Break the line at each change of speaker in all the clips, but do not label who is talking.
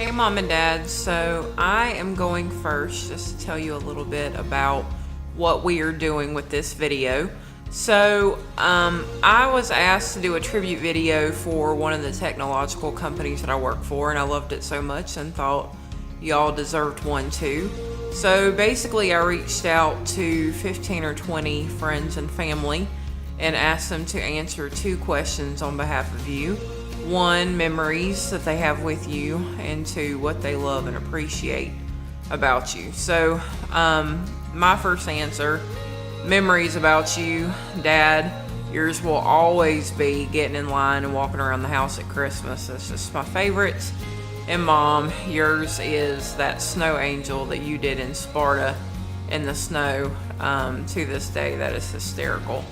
Hey Mom and Dad, so I am going first just to tell you a little bit about what we are doing with this video. I was asked to do a tribute video for one of the technological companies that I work for, and I loved it so much and thought y'all deserved one too. So basically I reached out to 15 or 20 friends and family and asked them to answer 2 questions on behalf of you. 1, memories that they have with you, and 2, what they love and appreciate about you. So my first answer, memories about you, Dad, yours will always be getting in line and walking around the house at Christmas. That's just my favorite. And Mom, yours is that snow angel that you did in Sparta in the snow. To this day, that is hysterical.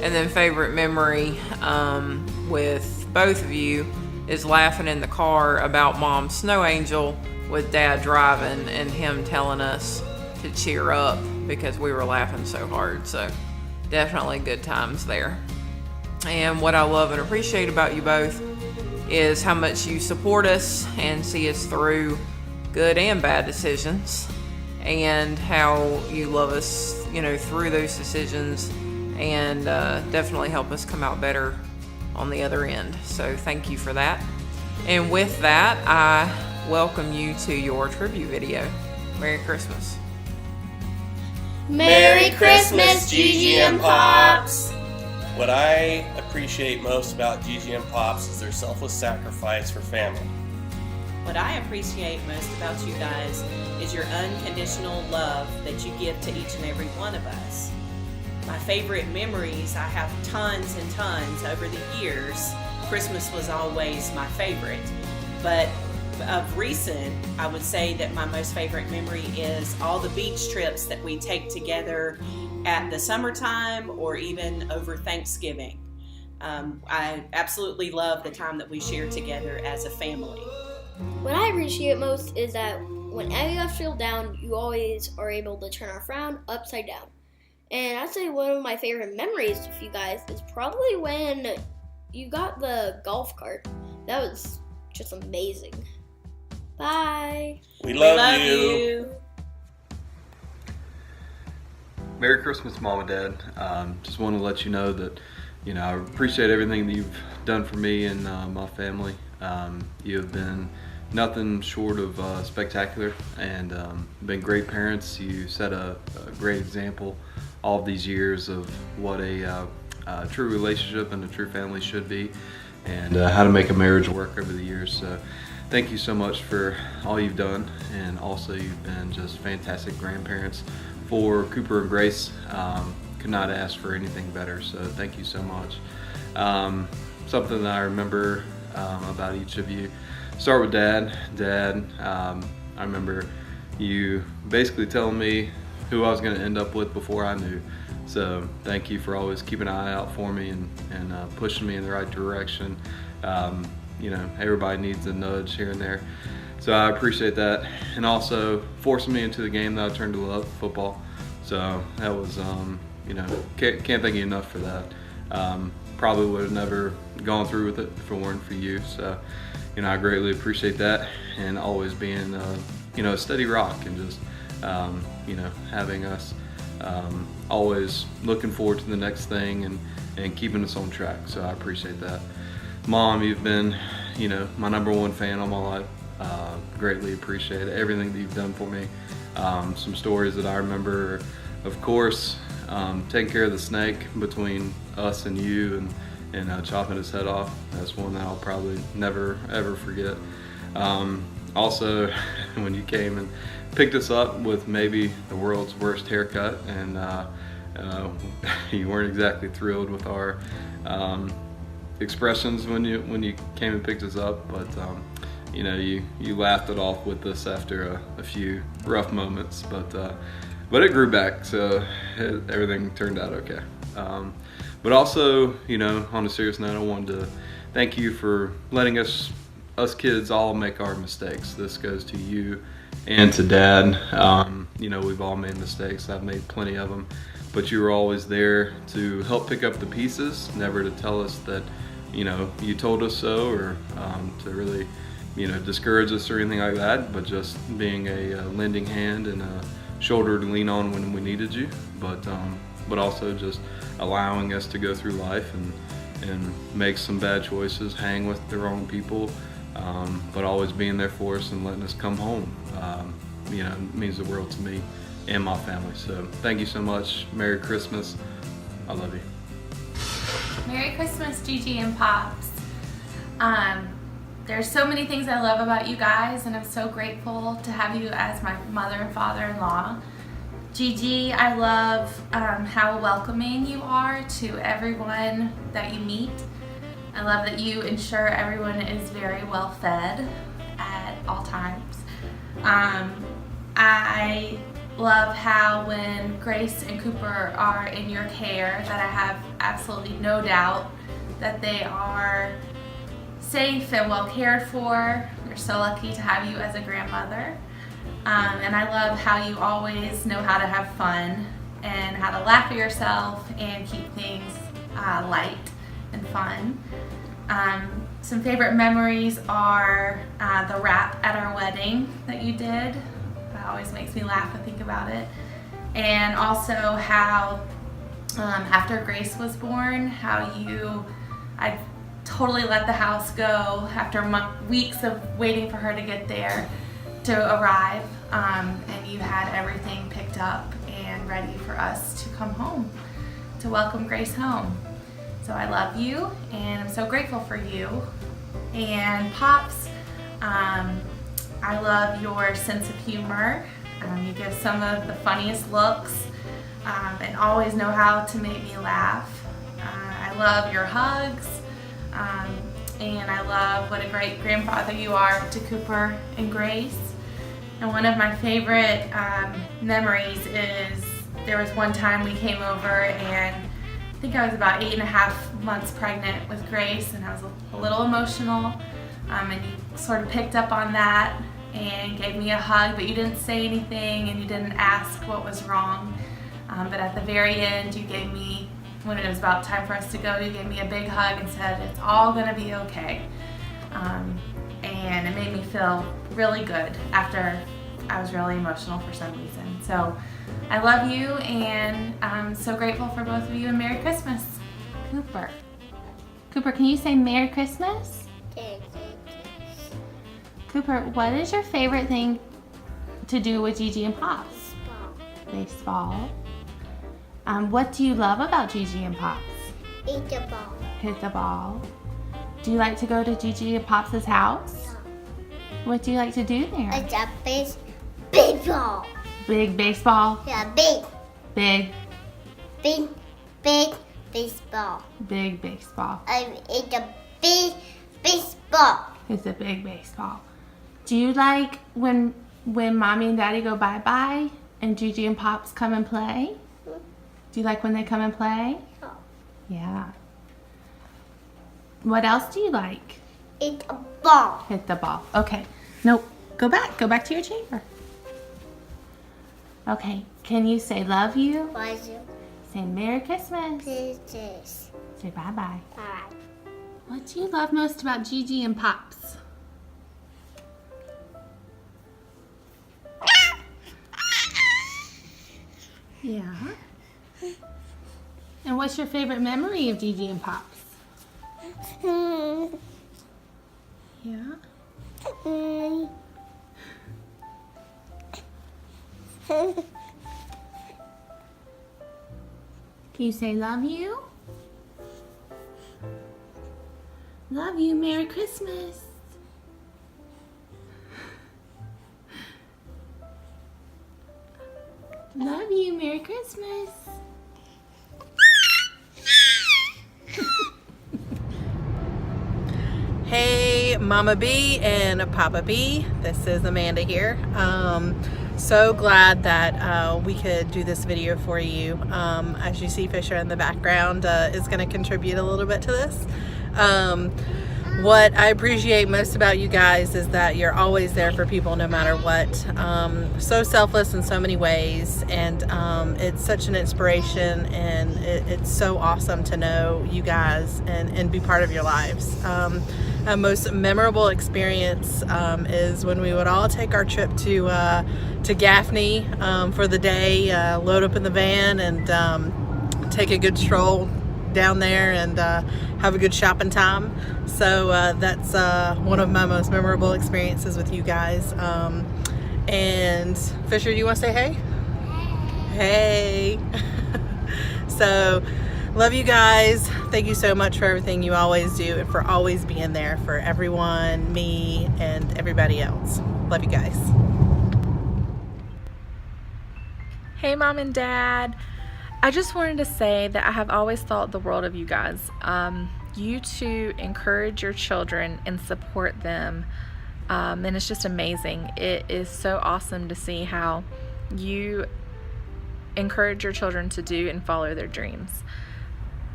And then favorite memory with both of you is laughing in the car about Mom's snow angel with Dad driving and him telling us to cheer up because we were laughing so hard. So definitely good times there. And what I love and appreciate about you both is how much you support us and see us through good and bad decisions, and how you love us, through those decisions, and definitely help us come out better on the other end. So thank you for that. And with that, I welcome you to your tribute video. Merry Christmas.
Merry Christmas, Gigi and Pops!
What I appreciate most about Gigi and Pops is their selfless sacrifice for family.
What I appreciate most about you guys is your unconditional love that you give to each and every one of us. My favorite memories, I have tons and tons over the years. Christmas was always my favorite. But of recent, I would say that my most favorite memory is all the beach trips that we take together at the summertime or even over Thanksgiving. I absolutely love the time that we share together as a family.
What I appreciate most is that whenever you feel down, you always are able to turn our frown upside down. And I'd say one of my favorite memories with you guys is probably when you got the golf cart. That was just amazing. Bye.
We love you.
Merry Christmas, Mom and Dad. Just want to let you know that, I appreciate everything that you've done for me and my family. You have been nothing short of spectacular, and been great parents. You set a great example all of these years of what a true relationship and a true family should be, and how to make a marriage work over the years. So thank you so much for all you've done, and also you've been just fantastic grandparents for Cooper and Grace. Could not ask for anything better, so thank you so much. Something that I remember about each of you, start with Dad. I remember you basically telling me who I was going to end up with before I knew. So thank you for always keeping an eye out for me and pushing me in the right direction. Everybody needs a nudge here and there. So I appreciate that. And also forcing me into the game that I turned to love, football. So that was, can't thank you enough for that. Probably would have never gone through with it if it weren't for you. So, I greatly appreciate that, and always being, a steady rock, and just, having us always looking forward to the next thing and keeping us on track. So I appreciate that. Mom, you've been, my #1 fan all my life. Greatly appreciate everything that you've done for me. Some stories that I remember, of course, taking care of the snake between us and you, and chopping his head off. That's one that I'll probably never ever forget. Also, when you came and picked us up with maybe the world's worst haircut, and you weren't exactly thrilled with our expressions when you came and picked us up, but you laughed it off with us after a few rough moments, but it grew back, so everything turned out okay. But also, on a serious note, I wanted to thank you for letting us kids all make our mistakes. This goes to you and to Dad. We've all made mistakes. I've made plenty of them, but you were always there to help pick up the pieces, never to tell us that, you told us so, or to really discourage us or anything like that, but just being a lending hand and a shoulder to lean on when we needed you, but also just allowing us to go through life and make some bad choices, hang with the wrong people, but always being there for us and letting us come home. It means the world to me and my family. So thank you so much. Merry Christmas. I love you.
Merry Christmas, Gigi and Pops. There's so many things I love about you guys, and I'm so grateful to have you as my mother and father-in-law. Gigi, I love how welcoming you are to everyone that you meet. I love that you ensure everyone is very well fed at all times. I love how when Grace and Cooper are in your care, that I have absolutely no doubt that they are safe and well cared for. We're so lucky to have you as a grandmother. And I love how you always know how to have fun and how to laugh at yourself and keep things light and fun. Some favorite memories are the wrap at our wedding that you did. That always makes me laugh to think about it. And also how after Grace was born, how I totally let the house go after weeks of waiting for her to get there to arrive, and you had everything picked up and ready for us to come home, to welcome Grace home. So I love you, and I'm so grateful for you. And Pops, I love your sense of humor. You give some of the funniest looks and always know how to make me laugh. I love your hugs, and I love what a great grandfather you are to Cooper and Grace. And one of my favorite memories is there was one time we came over, and I think I was about 8.5 months pregnant with Grace, and I was a little emotional, and you sort of picked up on that and gave me a hug, but you didn't say anything and you didn't ask what was wrong. But at the very end, you gave me, when it was about time for us to go, you gave me a big hug and said, "It's all gonna be okay." And it made me feel really good after I was really emotional for some reason. So I love you, and I'm so grateful for both of you, and Merry Christmas. Cooper, can you say Merry Christmas? Cooper, what is your favorite thing to do with Gigi and Pops? Baseball. What do you love about Gigi and Pops?
Eat the ball.
Hit the ball. Do you like to go to Gigi and Pops' house? What do you like to do there?
It's a big ball.
Big baseball?
Yeah, big
Big
baseball.
big baseball.
It's a big baseball.
It's a big baseball. Do you like when Mommy and Daddy go bye-bye and Gigi and Pops come and play? Do you like when they come and play?
Oh.
Yeah. What else do you like?
It's a ball.
Hit the ball. Okay. Nope. Go back to your chamber. Okay. Can you say love you?
Was you?
Say Merry Christmas.
This.
Say bye-bye.
Bye.
What do you love most about Gigi and Pops? Yeah. And what's your favorite memory of Gigi and Pops? Yeah. Can you say love you? Love you. Merry Christmas. Love you. Merry Christmas.
Hey, Mama B and Papa B. This is Amanda here. So glad that we could do this video for you. As you see, Fisher in the background is going to contribute a little bit to this.
What I appreciate most about you guys is that you're always there for people no matter what. So selfless in so many ways, and it's such an inspiration, and it's so awesome to know you guys and be part of your lives. A most memorable experience is when we would all take our trip to Gaffney for the day, load up in the van and take a good stroll down there and have a good shopping time. So that's one of my most memorable experiences with you guys. And Fisher, do you want to say hey? Hey. So love you guys. Thank you so much for everything you always do and for always being there for everyone, me, and everybody else. Love you guys.
Hey Mom and Dad, I just wanted to say that I have always thought the world of you guys. You two encourage your children and support them, and it's just amazing. It is so awesome to see how you encourage your children to do and follow their dreams.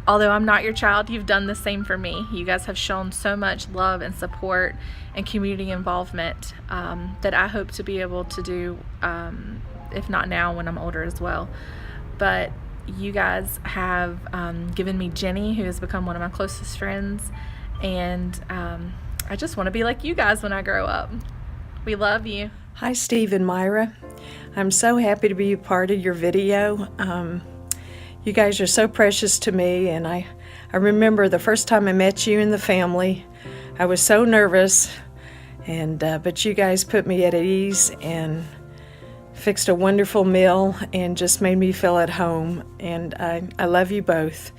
Although I'm not your child, you've done the same for me. You guys have shown so much love and support and community involvement that I hope to be able to do, if not now, when I'm older as well. But you guys have given me Jenny, who has become one of my closest friends, and I just want to be like you guys when I grow up. We love you.
Hi, Steve and Myra. I'm so happy to be a part of your video. You guys are so precious to me, and I remember the first time I met you and the family. I was so nervous, and but you guys put me at ease and fixed a wonderful meal and just made me feel at home. And I love you both.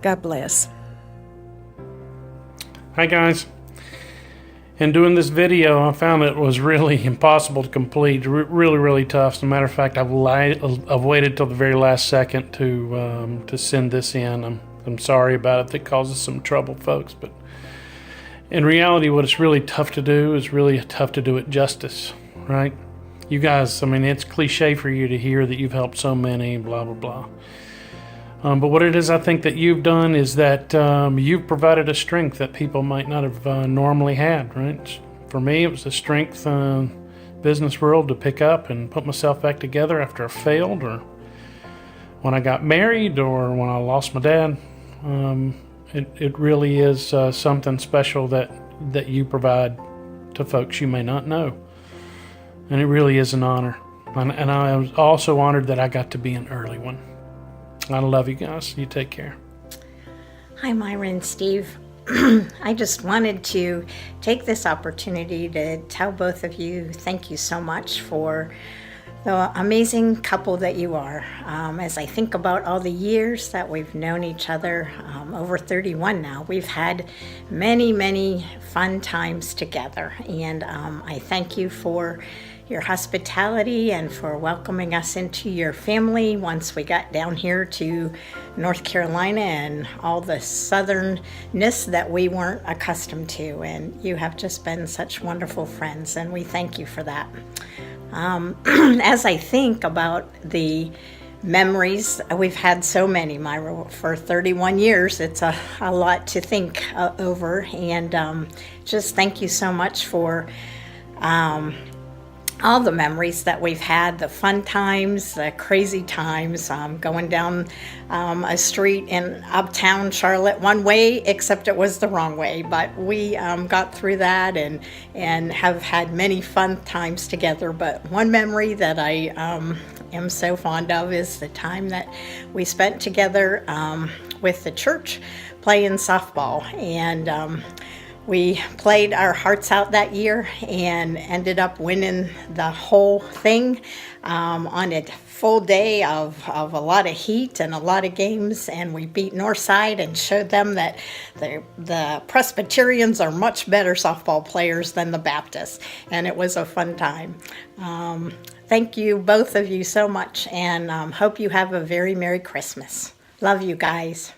God bless.
Hi guys. In doing this video, I found it was really impossible to complete. Really tough. As a matter of fact, I've waited till the very last second to send this in. I'm sorry about it. That causes some trouble, folks. But in reality, what it's really tough to do is really tough to do it justice, right? You guys, I mean, it's cliche for you to hear that you've helped so many, blah, blah, blah. But what it is I think that you've done is that you've provided a strength that people might not have normally had, right? For me, it was a strength business world to pick up and put myself back together after I failed, or when I got married, or when I lost my dad. It really is something special that you provide to folks you may not know. And it really is an honor. And I was also honored that I got to be an early one. I love you guys. You take care.
Hi, Myra and Steve. I just wanted to take this opportunity to tell both of you thank you so much for the amazing couple that you are. As I think about all the years that we've known each other, over 31 now, we've had many fun times together. And I thank you for your hospitality and for welcoming us into your family once we got down here to North Carolina and all the southernness that we weren't accustomed to. And you have just been such wonderful friends, and we thank you for that. As I think about the memories, we've had so many, Myra, for 31 years. It's a lot to think over, and just thank you so much for all the memories that we've had, the fun times, the crazy times, going down a street in uptown Charlotte one way, except it was the wrong way. But we got through that and have had many fun times together. But one memory that I am so fond of is the time that we spent together with the church playing softball. And we played our hearts out that year and ended up winning the whole thing on a full day of a lot of heat and a lot of games. And we beat Northside and showed them that the Presbyterians are much better softball players than the Baptists. And it was a fun time. Thank you, both of you, so much, and hope you have a very Merry Christmas. Love you guys.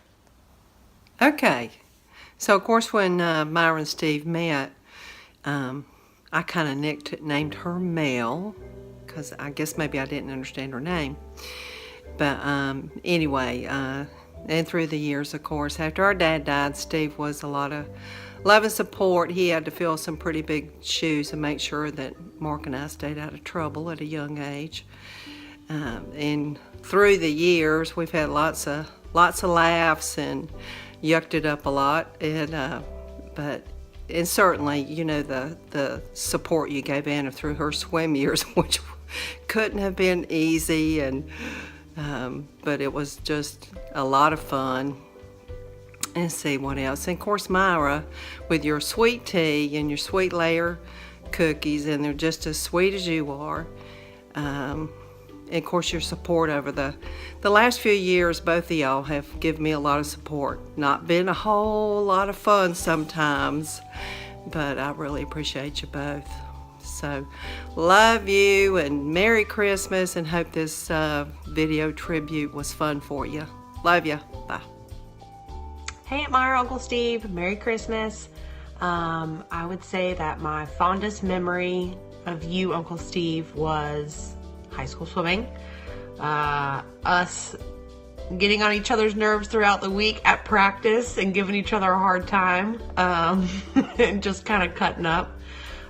Okay. So, of course, when Myra and Steve met, I kind of named her Mel, because I guess maybe I didn't understand her name. But anyway, and through the years, of course, after our dad died, Steve was a lot love and support. He had to fill some pretty big shoes and make sure that Mark and I stayed out of trouble at a young age. And through the years, we've had lots of laughs and yucked it up a lot. And certainly, you know, the support you gave Anna through her swim years, which couldn't have been easy, but it was just a lot of fun. And see what else. And of course, Myra, with your sweet tea and your sweet layer cookies, and they're just as sweet as you are. And of course, your support over the last few years, both of y'all have given me a lot of support. Not been a whole lot of fun sometimes, but I really appreciate you both. So, love you and Merry Christmas, and hope this video tribute was fun for you. Love you. Bye.
Hey, Aunt Myra, Uncle Steve, Merry Christmas. I would say that my fondest memory of you, Uncle Steve, was high school swimming. Us getting on each other's nerves throughout the week at practice and giving each other a hard time, and just kind of cutting up.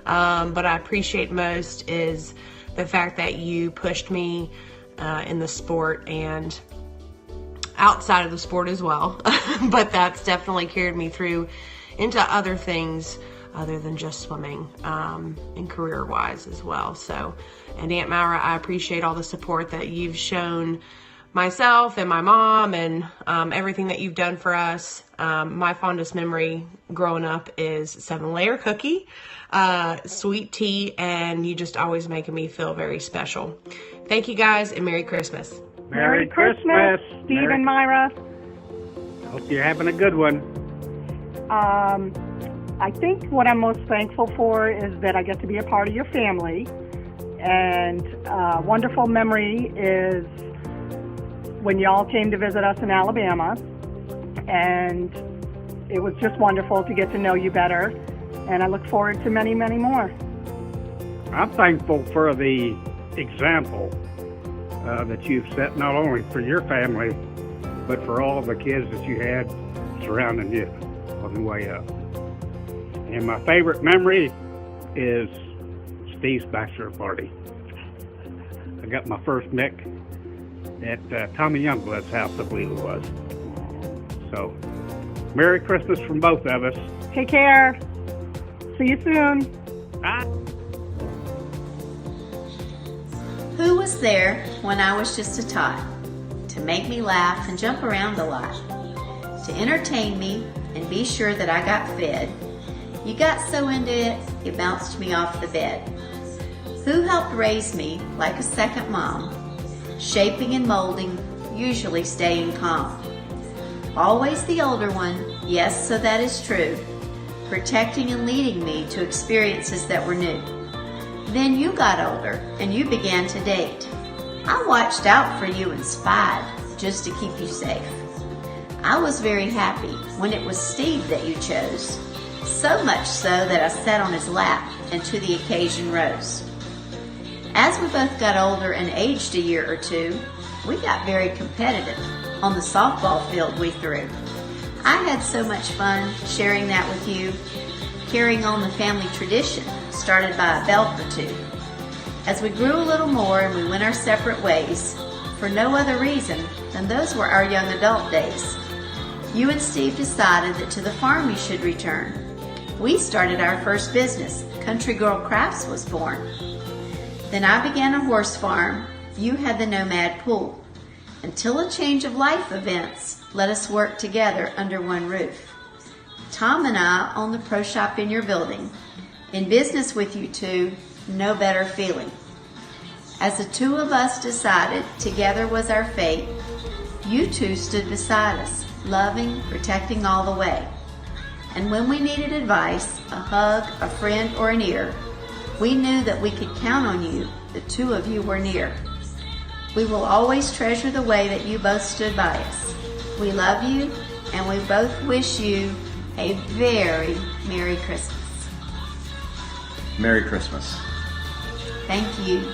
But I appreciate most is the fact that you pushed me in the sport and outside of the sport as well. But that's definitely carried me through into other things other than just swimming, and career-wise as well. So, and Aunt Myra, I appreciate all the support that you've shown myself and my mom, and everything that you've done for us. My fondest memory growing up is 7-layer cookie, sweet tea, and you just always making me feel very special. Thank you guys, and Merry Christmas.
Merry Christmas,
Steve and Myra.
Hope you're having a good one.
I think what I'm most thankful for is that I get to be a part of your family. And a wonderful memory is when y'all came to visit us in Alabama. And it was just wonderful to get to know you better. And I look forward to many, many more.
I'm thankful for the example that you've set, not only for your family, but for all the kids that you had surrounding you on the way up. And my favorite memory is Steve's bachelor party. I got my first mick at Tommy Youngblood's house, I believe it was. So, Merry Christmas from both of us.
Take care. See you soon.
Bye.
Who was there when I was just a tot to make me laugh and jump around a lot, to entertain me and be sure that I got fed? You got so into it, you bounced me off the bed. Who helped raise me like a second mom, shaping and molding, usually staying calm? Always the older one, yes, so that is true, protecting and leading me to experiences that were new. Then you got older and you began to date. I watched out for you and spied just to keep you safe. I was very happy when it was Steve that you chose, so much so that I sat on his lap and to the occasion rose. As we both got older and aged a year or two, we got very competitive on the softball field we threw. I had so much fun sharing that with you, carrying on the family tradition started by a Belk or two. As we grew a little more and we went our separate ways, for no other reason than those were our young adult days, you and Steve decided that to the farm you should return. We started our first business, Country Girl Crafts was born. Then I began a horse farm, you had the Nomad pool, until a change of life events let us work together under one roof. Tom and I own the pro shop in your building. In business with you two, no better feeling. As the two of us decided together was our fate, you two stood beside us, loving, protecting all the way. And when we needed advice, a hug, a friend, or an ear, we knew that we could count on you, the two of you were near. We will always treasure the way that you both stood by us. We love you, and we both wish you a very Merry Christmas.
Merry Christmas.
Thank you.